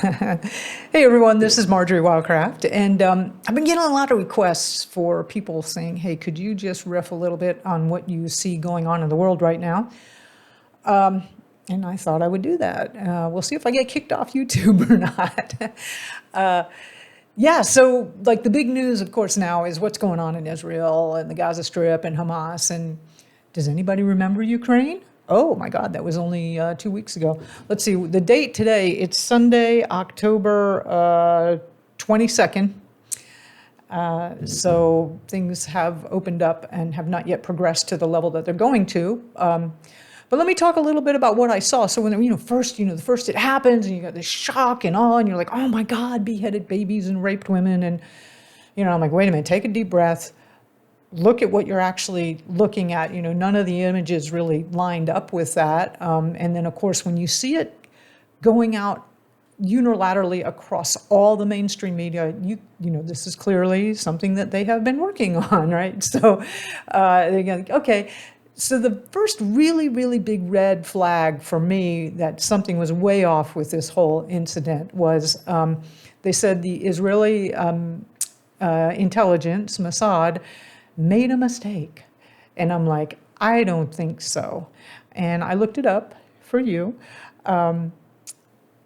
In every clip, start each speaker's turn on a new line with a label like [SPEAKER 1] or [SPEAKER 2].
[SPEAKER 1] Hey everyone, this is Marjory Wildcraft, and I've been getting a lot of requests for people saying, "Hey, could you just riff a little bit on what you see going on in the world right now?" And I thought I would do that. We'll see if I get kicked off YouTube or not. Yeah, so like the big news, of course, now is what's going on in Israel and the Gaza Strip and Hamas. And does anybody remember Ukraine? Oh my God, that was only 2 weeks ago. Let's see, the date today, it's Sunday, October 22nd. So things have opened up and have not yet progressed to the level that they're going to. But let me talk a little bit about what I saw. So when, the first it happens and you got this shock and awe and you're like, oh my God, beheaded babies and raped women. And, I'm like, wait a minute, take a deep breath. Look at what you're actually looking at. None of the images really lined up with that. And then, of course, when you see it going out unilaterally across all the mainstream media, this is clearly something that they have been working on, right? So they're going, okay. So the first really, really big red flag for me that something was way off with this whole incident was they said the Israeli intelligence, Mossad, made a mistake. And I'm like, I don't think so. And I looked it up for you. The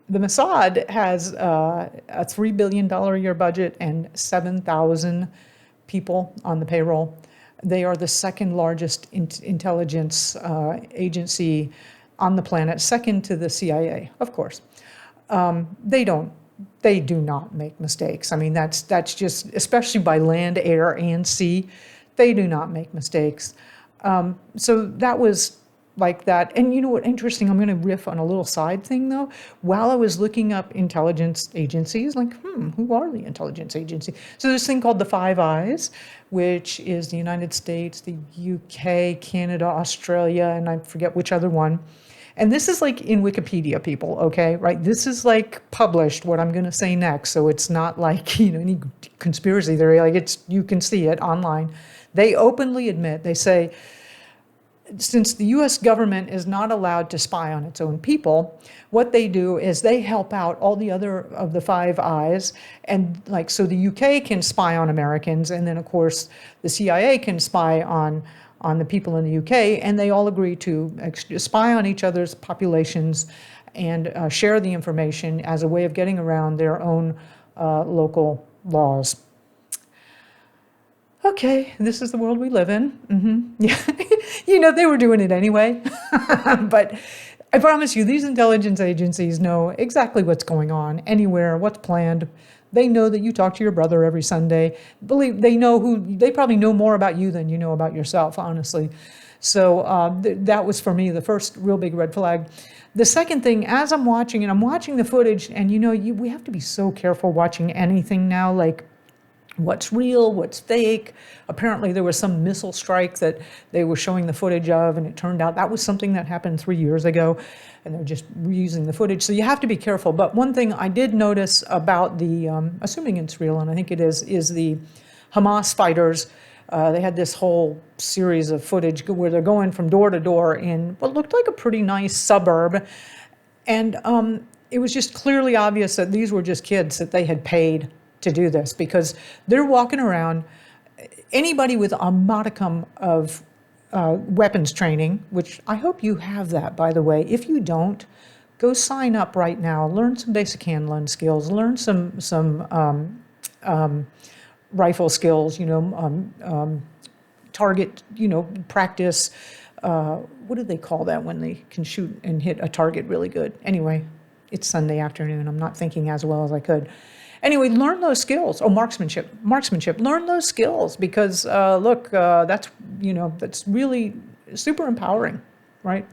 [SPEAKER 1] Mossad has a $3 billion a year budget and 7,000 people on the payroll. They are the second largest intelligence agency on the planet, second to the CIA, of course. They do not make mistakes. I mean, that's just, especially by land, air, and sea, they do not make mistakes. So that was like that. And you know what, interesting, I'm going to riff on a little side thing though. While I was looking up intelligence agencies, like, who are the intelligence agencies? So there's this thing called the Five Eyes, which is the United States, the UK, Canada, Australia, and I forget which other one. And this is like in Wikipedia, people, okay, right? This is like published, what I'm going to say next. So it's not like, any conspiracy theory, like you can see it online. They openly admit, they say, since the US government is not allowed to spy on its own people, what they do is they help out all the other of the Five Eyes. And like, so the UK can spy on Americans. And then of course, the CIA can spy on the people in the UK. And they all agree to spy on each other's populations and share the information as a way of getting around their own local laws. Okay, this is the world we live in. Yeah, they were doing it anyway. But I promise you, these intelligence agencies know exactly what's going on anywhere, what's planned. They know that you talk to your brother every Sunday. They probably know more about you than you know about yourself, honestly. So that was, for me, the first real big red flag. The second thing, as I'm watching the footage, and we have to be so careful watching anything now, like, what's real, what's fake. Apparently there was some missile strike that they were showing the footage of, and it turned out that was something that happened 3 years ago, and they're just reusing the footage. So you have to be careful. But one thing I did notice about the, assuming it's real, and I think it is the Hamas fighters. They had this whole series of footage where they're going from door to door in what looked like a pretty nice suburb. And it was just clearly obvious that these were just kids that they had paid to do this, because they're walking around. Anybody with a modicum of weapons training, which I hope you have that, by the way. If you don't, go sign up right now. Learn some basic handgun skills. Learn some rifle skills. Target. Practice. What do they call that when they can shoot and hit a target really good? Anyway, it's Sunday afternoon. I'm not thinking as well as I could. Anyway, learn those skills. Oh, marksmanship. Learn those skills, because look, that's really super empowering, right?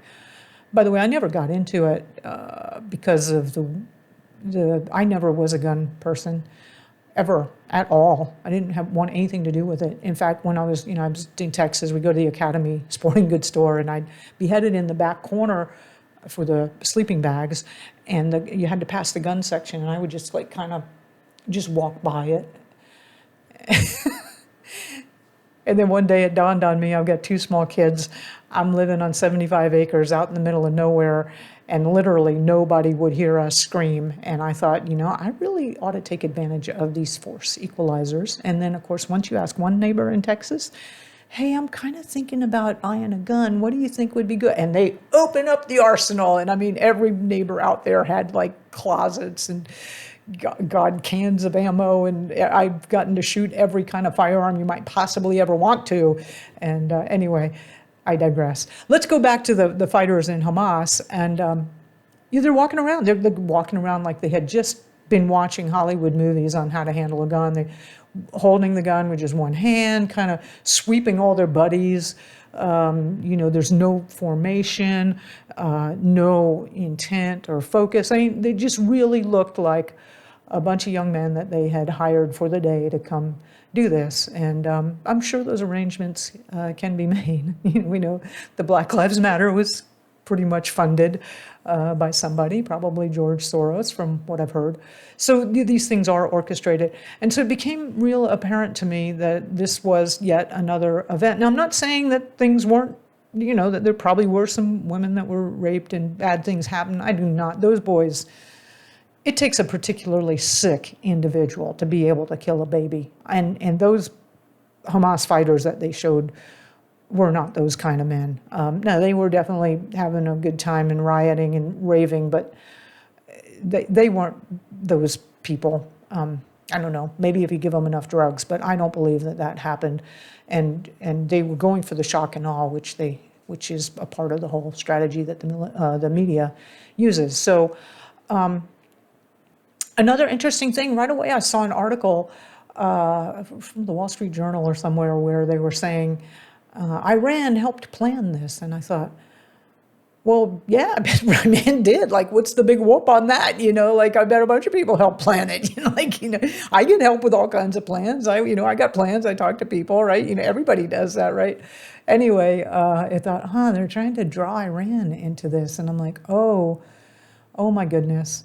[SPEAKER 1] By the way, I never got into it because of I never was a gun person, ever, at all. I didn't want anything to do with it. In fact, when I was in Texas, we go to the Academy sporting goods store, and I'd be headed in the back corner for the sleeping bags, and you had to pass the gun section, and I would just kind of just walk by it. And then one day it dawned on me, I've got two small kids. I'm living on 75 acres out in the middle of nowhere. and literally nobody would hear us scream. And I thought, I really ought to take advantage of these force equalizers. And then, of course, once you ask one neighbor in Texas, hey, I'm kind of thinking about buying a gun. What do you think would be good? And they open up the arsenal. And I mean, every neighbor out there had like closets and God, cans of ammo. And I've gotten to shoot every kind of firearm you might possibly ever want to. And anyway, I digress. Let's go back to the fighters in Hamas. And they're walking around. They're walking around like they had just been watching Hollywood movies on how to handle a gun. They holding the gun with just one hand, kind of sweeping all their buddies. There's no formation, no intent or focus. I mean, they just really looked like a bunch of young men that they had hired for the day to come do this. And I'm sure those arrangements can be made. We know the Black Lives Matter was pretty much funded by somebody, probably George Soros, from what I've heard. So these things are orchestrated. And so it became real apparent to me that this was yet another event. Now, I'm not saying that things weren't, that there probably were some women that were raped and bad things happened. I do not. Those boys, it takes a particularly sick individual to be able to kill a baby. And those Hamas fighters that they showed were not those kind of men. No, they were definitely having a good time and rioting and raving, but they weren't those people. I don't know, maybe if you give them enough drugs, but I don't believe that happened. And they were going for the shock and awe, which is a part of the whole strategy that the media uses. So another interesting thing, right away I saw an article from the Wall Street Journal or somewhere where they were saying, Iran helped plan this. And I thought, well, yeah, Iran did. Like, what's the big whoop on that? I bet a bunch of people helped plan it. I can help with all kinds of plans. I got plans. I talk to people, right? Everybody does that, right? Anyway, I thought, they're trying to draw Iran into this. And I'm like, oh my goodness.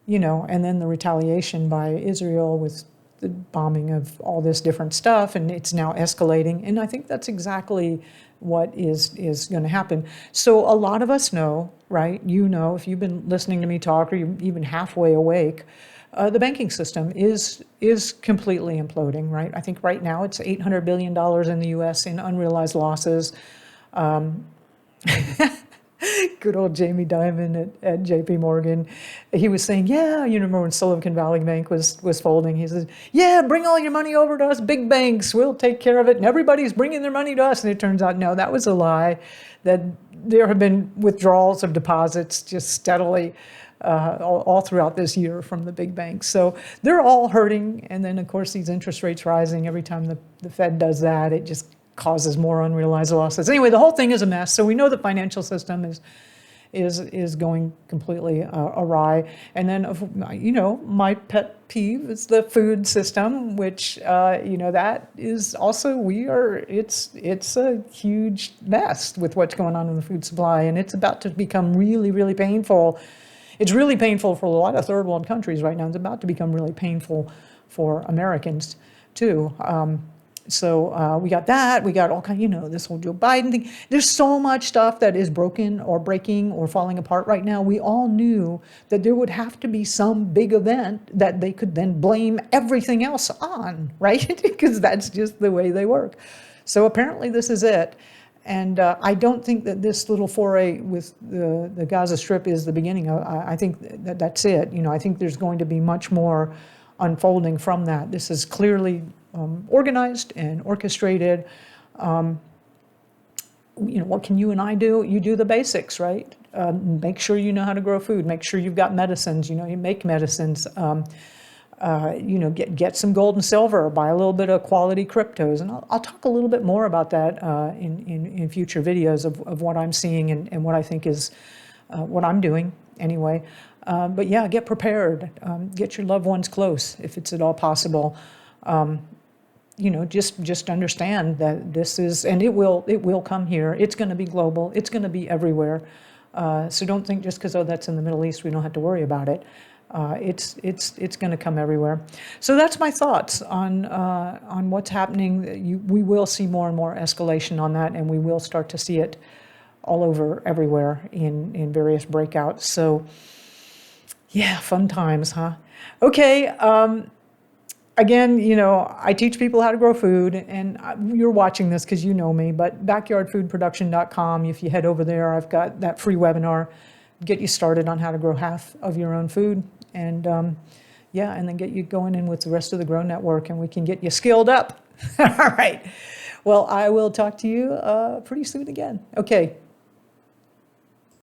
[SPEAKER 1] And then the retaliation by Israel with the bombing of all this different stuff, and it's now escalating. And I think that's exactly what is going to happen. So a lot of us know, right? If you've been listening to me talk or you're even halfway awake, the banking system is completely imploding, right? I think right now it's $800 billion in the U.S. in unrealized losses. Good old Jamie Dimon at J.P. Morgan. He was saying, remember when Silicon Valley Bank was folding? He said, bring all your money over to us, big banks, we'll take care of it. And everybody's bringing their money to us. And it turns out, no, that was a lie, that there have been withdrawals of deposits just steadily all throughout this year from the big banks. So they're all hurting. And then, of course, these interest rates rising. Every time the Fed does that, it just causes more unrealized losses. Anyway, the whole thing is a mess. So we know the financial system is going completely awry. And then, my pet peeve is the food system, which that is also it's a huge mess with what's going on in the food supply, and it's about to become really, really painful. It's really painful for a lot of third world countries right now. It's about to become really painful for Americans too. So we got that. We got all kind, this whole Joe Biden thing. There's so much stuff that is broken or breaking or falling apart right now. We all knew that there would have to be some big event that they could then blame everything else on, right? Because that's just the way they work. So apparently this is it. And I don't think that this little foray with the Gaza Strip is the beginning. I think that's it. I think there's going to be much more unfolding from that. This is clearly organized and orchestrated. What can you and I do? You do the basics, right? Make sure you know how to grow food. Make sure you've got medicines. You make medicines. Get some gold and silver. Buy a little bit of quality cryptos, and I'll talk a little bit more about that in future videos of what I'm seeing and what I think is what I'm doing anyway. But yeah, get prepared. Get your loved ones close if it's at all possible. Just understand that this is, and it will come here. It's going to be global. It's going to be everywhere. So don't think just because that's in the Middle East we don't have to worry about it. It's going to come everywhere. So that's my thoughts on what's happening. We will see more and more escalation on that, and we will start to see it all over, everywhere in various breakouts. So yeah, fun times, huh? Okay. Again, I teach people how to grow food, and you're watching this because you know me, but backyardfoodproduction.com, if you head over there, I've got that free webinar, get you started on how to grow half of your own food, and and then get you going in with the rest of the Grow Network, and we can get you skilled up. All right. Well, I will talk to you pretty soon again. Okay.